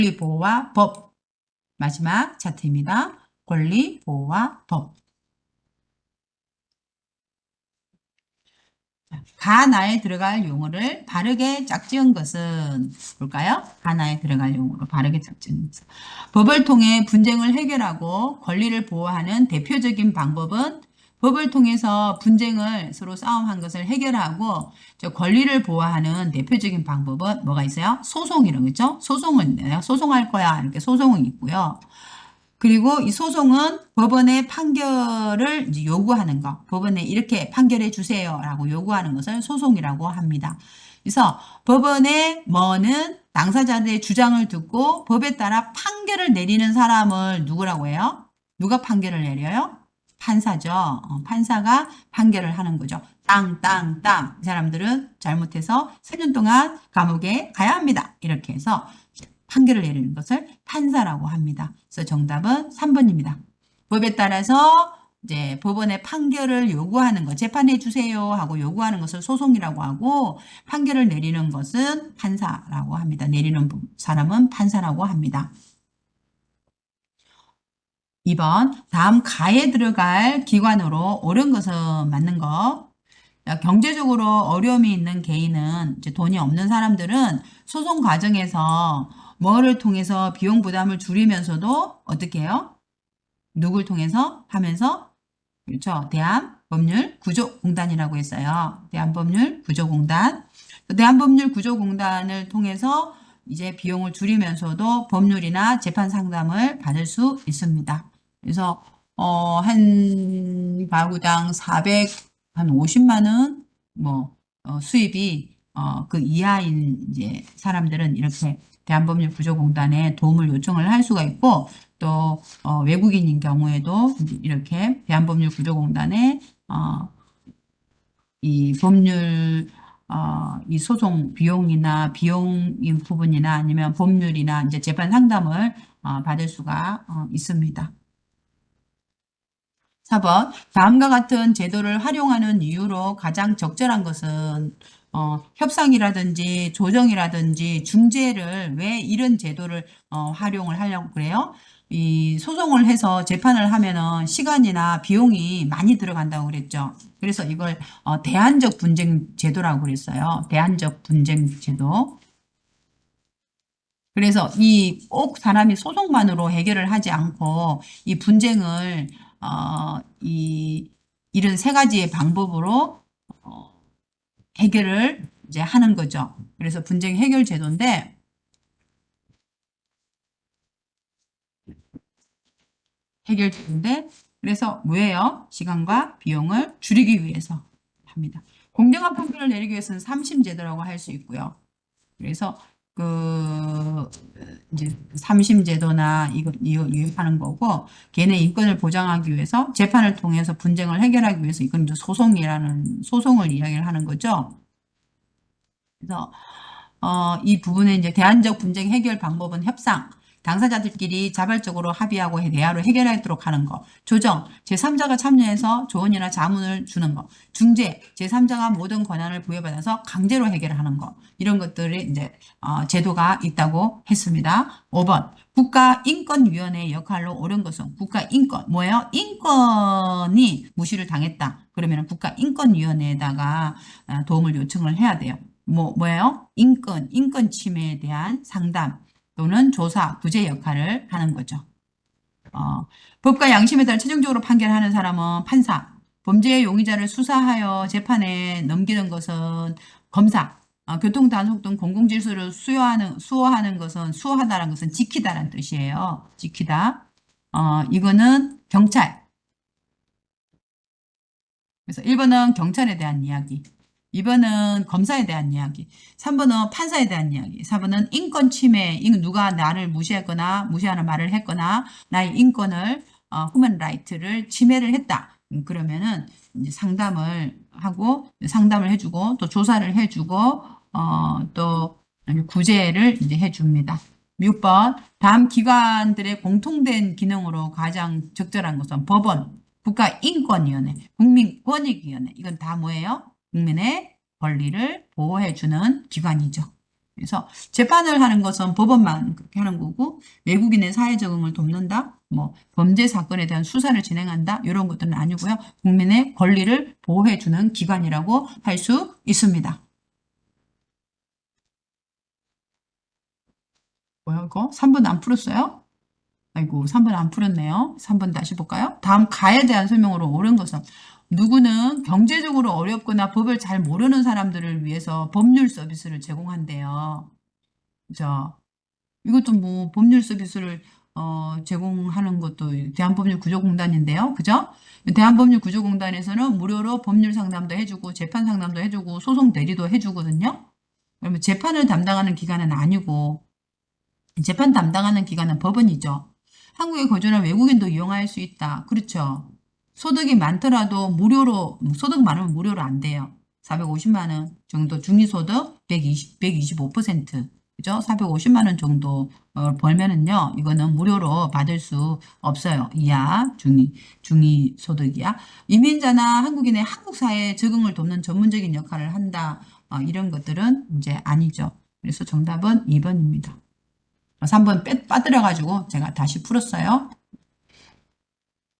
권리 보호와 법. 마지막 차트입니다. 권리 보호와 법. 가나에 들어갈 용어를 바르게 짝지은 것은 볼까요? 가나에 들어갈 용어로 바르게 짝지은 것은 법을 통해 분쟁을 해결하고 권리를 보호하는 대표적인 방법은 법을 통해서 분쟁을 서로 싸움한 것을 해결하고 권리를 보호하는 대표적인 방법은 뭐가 있어요? 소송이라고 그죠? 소송은 내가 소송할 거야 이렇게 소송은 있고요. 그리고 이 소송은 법원의 판결을 이제 요구하는 것, 법원에 이렇게 판결해 주세요라고 요구하는 것을 소송이라고 합니다. 그래서 법원의 뭐는 당사자들의 주장을 듣고 법에 따라 판결을 내리는 사람을 누구라고 해요? 누가 판결을 내려요? 판사죠. 판사가 판결을 하는 거죠. 땅. 이 사람들은 잘못해서 4년 동안 감옥에 가야 합니다. 이렇게 해서 판결을 내리는 것을 판사라고 합니다. 그래서 정답은 3번입니다. 법에 따라서 이제 법원의 판결을 요구하는 것, 재판해 주세요 하고 요구하는 것을 소송이라고 하고 판결을 내리는 것은 판사라고 합니다. 내리는 사람은 판사라고 합니다. 2번, 다음 가에 들어갈 기관으로 옳은 것은 맞는 거. 경제적으로 어려움이 있는 개인은 이제 돈이 없는 사람들은 소송 과정에서 뭐를 통해서 비용 부담을 줄이면서도 어떻게 해요? 누굴 통해서 하면서 그렇죠. 대한법률구조공단이라고 했어요. 대한법률구조공단. 대한법률구조공단을 통해서 이제 비용을 줄이면서도 법률이나 재판 상담을 받을 수 있습니다. 그래서 한 가구당 400, 한 50만 원 뭐 수입이 그 이하인 이제 사람들은 이렇게 대한법률구조공단에 도움을 요청을 할 수가 있고 또 외국인인 경우에도 이렇게 대한법률구조공단에 이 법률 이 소송 비용이나 비용인 부분이나 아니면 법률이나 이제 재판 상담을 받을 수가 있습니다. 4번 다음과 같은 제도를 활용하는 이유로 가장 적절한 것은 협상이라든지 조정이라든지 중재를 왜 이런 제도를 활용을 하려고 그래요? 이 소송을 해서 재판을 하면은 시간이나 비용이 많이 들어간다고 그랬죠. 그래서 이걸 대안적 분쟁 제도라고 그랬어요. 대안적 분쟁 제도. 그래서 이 꼭 사람이 소송만으로 해결을 하지 않고 이 분쟁을 이런 세 가지의 방법으로 해결을 이제 하는 거죠. 그래서 분쟁 해결 제도인데 해결 제도인데 그래서 뭐예요? 시간과 비용을 줄이기 위해서 합니다. 공정한 판결을 내리기 위해서는 3심 제도라고 할 수 있고요. 그래서 그 이제 3심 제도나 이거 유입하는 거고 걔네 인권을 보장하기 위해서 재판을 통해서 분쟁을 해결하기 위해서 이건 이제 소송을 이야기를 하는 거죠. 그래서 이 부분에 이제 대안적 분쟁 해결 방법은 협상, 당사자들끼리 자발적으로 합의하고 대화로 해결하도록 하는 거, 조정, 제3자가 참여해서 조언이나 자문을 주는 거, 중재, 제3자가 모든 권한을 부여받아서 강제로 해결하는 거, 이런 것들이 이제 제도가 있다고 했습니다. 5번 국가인권위원회의 역할로 옳은 것은 국가인권 뭐예요? 인권이 무시를 당했다. 그러면 국가인권위원회에다가 도움을 요청을 해야 돼요. 뭐예요? 인권 침해에 대한 상담 또는 조사, 구제 역할을 하는 거죠. 법과 양심에 따라 최종적으로 판결하는 사람은 판사, 범죄의 용의자를 수사하여 재판에 넘기는 것은 검사, 교통단속 등 공공질서를 수호하는 것은 수호하다라는 것은 지키다라는 뜻이에요. 지키다. 이거는 경찰. 그래서 1번은 경찰에 대한 이야기. 2번은 검사에 대한 이야기. 3번은 판사에 대한 이야기. 4번은 인권 침해. 누가 나를 무시했거나 무시하는 말을 했거나 나의 인권을 human right를 침해를 했다. 그러면은 이제 상담을 하고 상담을 해주고 또 조사를 해주고 또 구제를 이제 해줍니다. 6번 다음 기관들의 공통된 기능으로 가장 적절한 것은 법원, 국가인권위원회, 국민권익위원회 이건 다 뭐예요? 국민의 권리를 보호해주는 기관이죠. 그래서 재판을 하는 것은 법원만 그렇게 하는 거고 외국인의 사회 적응을 돕는다, 뭐 범죄 사건에 대한 수사를 진행한다 이런 것들은 아니고요. 국민의 권리를 보호해주는 기관이라고 할 수 있습니다. 뭐야 이거? 3번 안 풀었어요? 아이고 3번 안 풀었네요. 3번 다시 볼까요? 다음 가에 대한 설명으로 옳은 것은 누구는 경제적으로 어렵거나 법을 잘 모르는 사람들을 위해서 법률 서비스를 제공한대요. 그죠? 이것도 뭐 법률 서비스를 제공하는 것도 대한법률구조공단인데요. 그죠? 대한법률구조공단에서는 무료로 법률 상담도 해주고 재판 상담도 해주고 소송 대리도 해주거든요. 그러면 재판을 담당하는 기관은 아니고 재판 담당하는 기관은 법원이죠. 한국에 거주하는 외국인도 이용할 수 있다. 그렇죠. 소득이 많더라도 무료로, 소득 많으면 무료로 안 돼요. 450만 원 정도 중위소득 125%. 그죠? 450만 원 정도 벌면은요, 이거는 무료로 받을 수 없어요. 이하, 중위소득이야. 이민자나 한국인의 한국 사회에 적응을 돕는 전문적인 역할을 한다. 이런 것들은 이제 아니죠. 그래서 정답은 2번입니다. 3번 빠뜨려가지고 제가 다시 풀었어요.